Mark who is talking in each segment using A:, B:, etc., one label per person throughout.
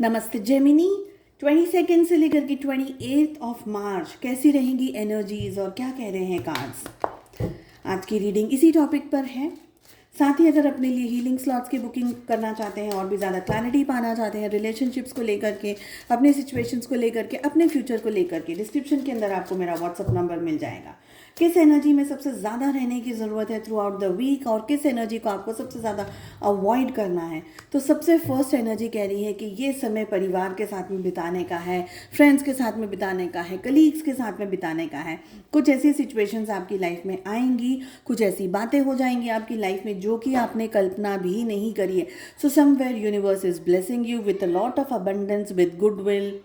A: नमस्ते जेमिनी। 22 से लेकर के 28 मार्च कैसी रहेंगी एनर्जीज और क्या कह रहे हैं कार्ड्स। आज की रीडिंग इसी टॉपिक पर है। साथ ही अगर अपने लिए हीलिंग स्लॉट्स की बुकिंग करना चाहते हैं और भी ज़्यादा क्लैरिटी पाना चाहते हैं रिलेशनशिप्स को लेकर के, अपने सिचुएशंस को लेकर के, अपने फ्यूचर को लेकर के, डिस्क्रिप्शन के अंदर आपको मेरा व्हाट्सअप नंबर मिल जाएगा। किस एनर्जी में सबसे ज़्यादा रहने की ज़रूरत है थ्रू आउट द वीक और किस एनर्जी को आपको सबसे ज़्यादा अवॉइड करना है। तो सबसे फर्स्ट एनर्जी कह रही है कि ये समय परिवार के साथ में बिताने का है, फ्रेंड्स के साथ में बिताने का है, कलीग्स के साथ में बिताने का है। कुछ ऐसी सिचुएशंस आपकी लाइफ में आएंगी, कुछ ऐसी बातें हो जाएंगी आपकी लाइफ में जो कि आपने कल्पना भी नहीं करी है। So somewhere universe is blessing you with a lot of abundance, with goodwill,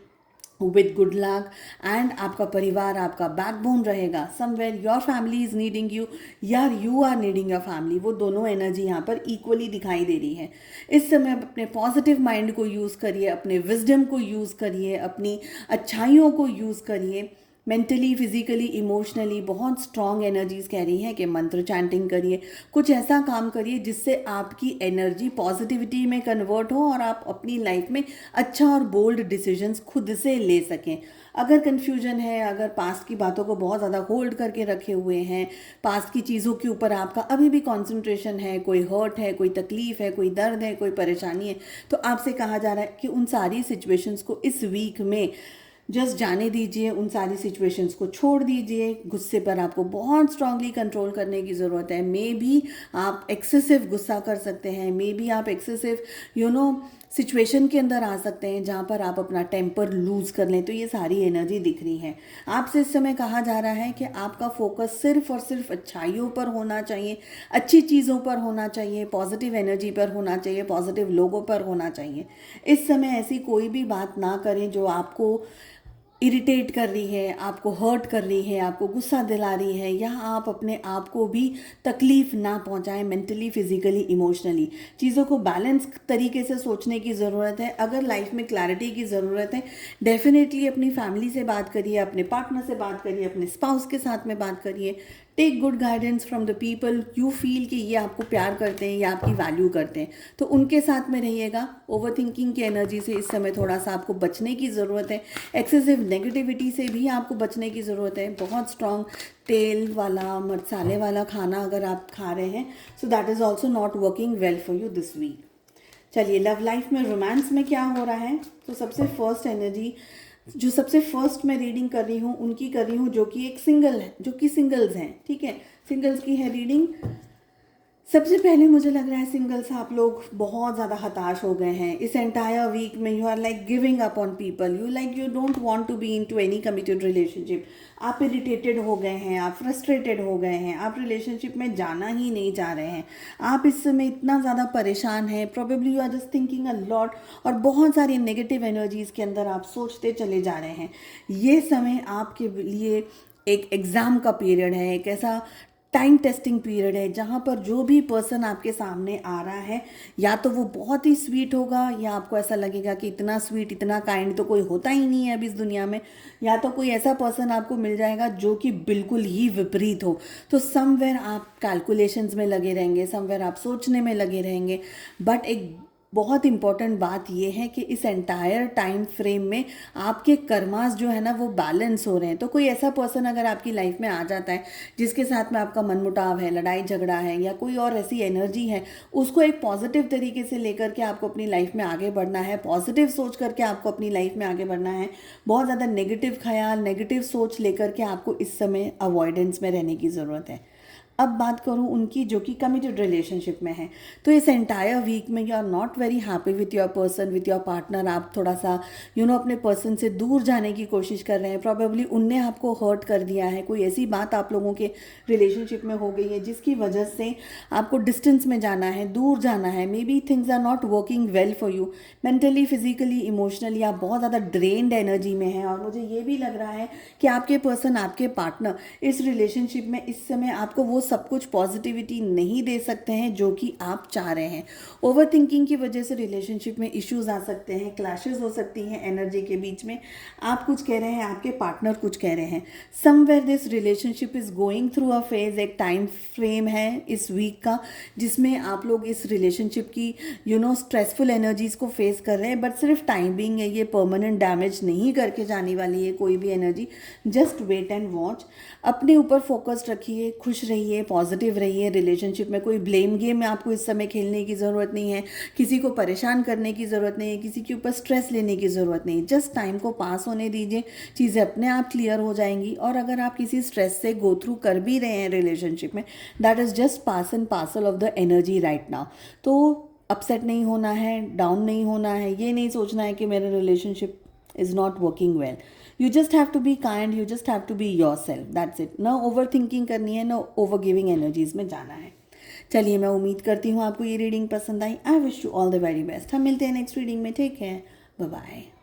A: with good luck and आपका परिवार आपका बैकबोन रहेगा। Somewhere your family is needing you या you are needing your family. वो दोनों एनर्जी यहाँ पर इक्वली दिखाई दे रही है। इस समय आप अपने पॉजिटिव माइंड को यूज़ करिए, अपने विजडम को यूज़ करिए, अपनी अच्छाइयों को यूज़ करिए। मेंटली, फिजिकली, इमोशनली बहुत स्ट्रॉन्ग एनर्जीज कह रही हैं कि मंत्र चैंटिंग करिए, कुछ ऐसा काम करिए जिससे आपकी एनर्जी पॉजिटिविटी में कन्वर्ट हो और आप अपनी लाइफ में अच्छा और बोल्ड डिसीजंस खुद से ले सकें। अगर कन्फ्यूजन है, अगर पास्ट की बातों को बहुत ज़्यादा होल्ड करके रखे हुए हैं, पास्ट की चीज़ों के ऊपर आपका अभी भी कॉन्सेंट्रेशन है, कोई हर्ट है, कोई तकलीफ़ है, कोई दर्द है, कोई परेशानी है, तो आपसे कहा जा रहा है कि उन सारी सिचुएशंस को इस वीक में जस्ट जाने दीजिए, उन सारी सिचुएशंस को छोड़ दीजिए। गुस्से पर आपको बहुत स्ट्रांगली कंट्रोल करने की ज़रूरत है। मे बी आप एक्सेसिव गुस्सा कर सकते हैं, मे बी आप एक्सेसिव सिचुएशन के अंदर आ सकते हैं जहाँ पर आप अपना टेम्पर लूज़ कर लें। तो ये सारी एनर्जी दिख रही है। आपसे इस समय कहा जा रहा है कि आपका फोकस सिर्फ और सिर्फ अच्छाइयों पर होना चाहिए, अच्छी चीज़ों पर होना चाहिए, पॉजिटिव एनर्जी पर होना चाहिए, पॉजिटिव लोगों पर होना चाहिए। इस समय ऐसी कोई भी बात ना करें जो आपको इरिटेट कर रही है, आपको हर्ट कर रही है, आपको गुस्सा दिला रही है, या आप अपने आप को भी तकलीफ ना पहुंचाएं मेंटली, फिजिकली, इमोशनली। चीज़ों को बैलेंस तरीके से सोचने की ज़रूरत है। अगर लाइफ में क्लैरिटी की ज़रूरत है, डेफिनेटली अपनी फैमिली से बात करिए, अपने पार्टनर से बात करिए, अपने स्पाउस के साथ में बात करिए। Take good guidance from the people you feel कि ये आपको प्यार करते हैं या आपकी वैल्यू करते हैं, तो उनके साथ में रहिएगा। ओवर थिंकिंग की एनर्जी से इस समय थोड़ा सा आपको बचने की ज़रूरत है। एक्सेसिव नेगेटिविटी से भी आपको बचने की ज़रूरत है। बहुत स्ट्रॉन्ग तेल वाला, मसाले वाला खाना अगर आप खा रहे हैं, so that is also not working well for you this week. चलिए, लव लाइफ में, रोमांस में क्या हो रहा है। तो सबसे फर्स्ट एनर्जी जो सबसे फर्स्ट मैं रीडिंग कर रही हूँ उनकी कर रही हूँ जो कि एक सिंगल है, जो कि सिंगल्स हैं। ठीक है, सिंगल्स की है रीडिंग। सबसे पहले मुझे लग रहा है सिंगल्स आप लोग बहुत ज़्यादा हताश हो गए हैं इस एंटायर वीक में। You are like giving up on people, you don't want to be into any committed relationship. आप इरिटेटेड हो गए हैं, आप फ्रस्ट्रेटेड हो गए हैं, आप रिलेशनशिप में जाना ही नहीं चाह रहे हैं। आप इस समय इतना ज़्यादा परेशान हैं, probably you are just thinking a lot, और बहुत सारी नेगेटिव एनर्जीज़ के अंदर आप सोचते चले जा रहे हैं। ये समय आपके लिए एक एग्ज़ाम का पीरियड है, एक ऐसा टाइम टेस्टिंग पीरियड है जहाँ पर जो भी पर्सन आपके सामने आ रहा है, या तो वो बहुत ही स्वीट होगा, या आपको ऐसा लगेगा कि इतना स्वीट, इतना काइंड तो कोई होता ही नहीं है अब इस दुनिया में, या तो कोई ऐसा पर्सन आपको मिल जाएगा जो कि बिल्कुल ही विपरीत हो। तो समवेयर आप कैलकुलेशंस में लगे रहेंगे, समवेयर आप सोचने में लगे रहेंगे। बट एक बहुत इंपॉर्टेंट बात यह है कि इस एंटायर टाइम फ्रेम में आपके कर्मास जो है ना वो बैलेंस हो रहे हैं। तो कोई ऐसा पर्सन अगर आपकी लाइफ में आ जाता है जिसके साथ में आपका मनमुटाव है, लड़ाई झगड़ा है, या कोई और ऐसी एनर्जी है, उसको एक पॉजिटिव तरीके से लेकर के आपको अपनी लाइफ में आगे बढ़ना है, पॉजिटिव सोच करके आपको अपनी लाइफ में आगे बढ़ना है। बहुत ज़्यादा नेगेटिव ख्याल, नेगेटिव सोच लेकर के आपको इस समय अवॉइडेंस में रहने की ज़रूरत है। अब बात करूं उनकी जो कि कमिटेड रिलेशनशिप में है, तो इस एंटायर वीक में you are not very happy with your person, with your partner. आप थोड़ा सा अपने पर्सन से दूर जाने की कोशिश कर रहे हैं। प्रॉबेबली उनने आपको हर्ट कर दिया है, कोई ऐसी बात आप लोगों के रिलेशनशिप में हो गई है जिसकी वजह से आपको डिस्टेंस में जाना है, दूर जाना है। Maybe things are not working well for you mentally, physically, emotionally. आप बहुत ज़्यादा ड्रेन्ड एनर्जी में हैं, और मुझे ये भी लग रहा है कि आपके पर्सन, आपके पार्टनर इस रिलेशनशिप में इस समय आपको वो सब कुछ पॉजिटिविटी नहीं दे सकते हैं जो कि आप चाह रहे हैं। ओवर थिंकिंग की वजह से रिलेशनशिप में इश्यूज आ सकते हैं, क्लैशेस हो सकती हैं एनर्जी के बीच में। आप कुछ कह रहे हैं, आपके पार्टनर कुछ कह रहे हैं। Somewhere this relationship is going through a phase. एक टाइम फ्रेम है इस वीक का जिसमें आप लोग इस रिलेशनशिप की स्ट्रेसफुल एनर्जीज़ को फेस कर रहे हैं, बट सिर्फ टाइम बिंग है, ये परमानेंट डैमेज नहीं करके जाने वाली है कोई भी energy. Just wait and watch. अपने ऊपर फोकस्ड रखिए, खुश रहिए, पॉजिटिव रहिए। रिलेशनशिप में कोई ब्लेम गेम में आपको इस समय खेलने की ज़रूरत नहीं है, किसी को परेशान करने की ज़रूरत नहीं है, किसी के ऊपर स्ट्रेस लेने की ज़रूरत नहीं है। जस्ट टाइम को पास होने दीजिए, चीज़ें अपने आप क्लियर हो जाएंगी। और अगर आप किसी स्ट्रेस से गो थ्रू कर भी रहे हैं रिलेशनशिप में, that is just pass and parcel of the energy right now. तो अपसेट नहीं होना है, डाउन नहीं होना है, ये नहीं सोचना है कि मेरा relationship is not working well. You just have to be kind, you just have to be yourself, that's it. ना ओवर थिंकिंग करनी है, ना ओवर गिविंग एनर्जीज में जाना है। चलिए, मैं उम्मीद करती हूँ आपको ये रीडिंग पसंद आई। I wish you all the very best. हम मिलते हैं नेक्स्ट रीडिंग में। Take care, bye bye.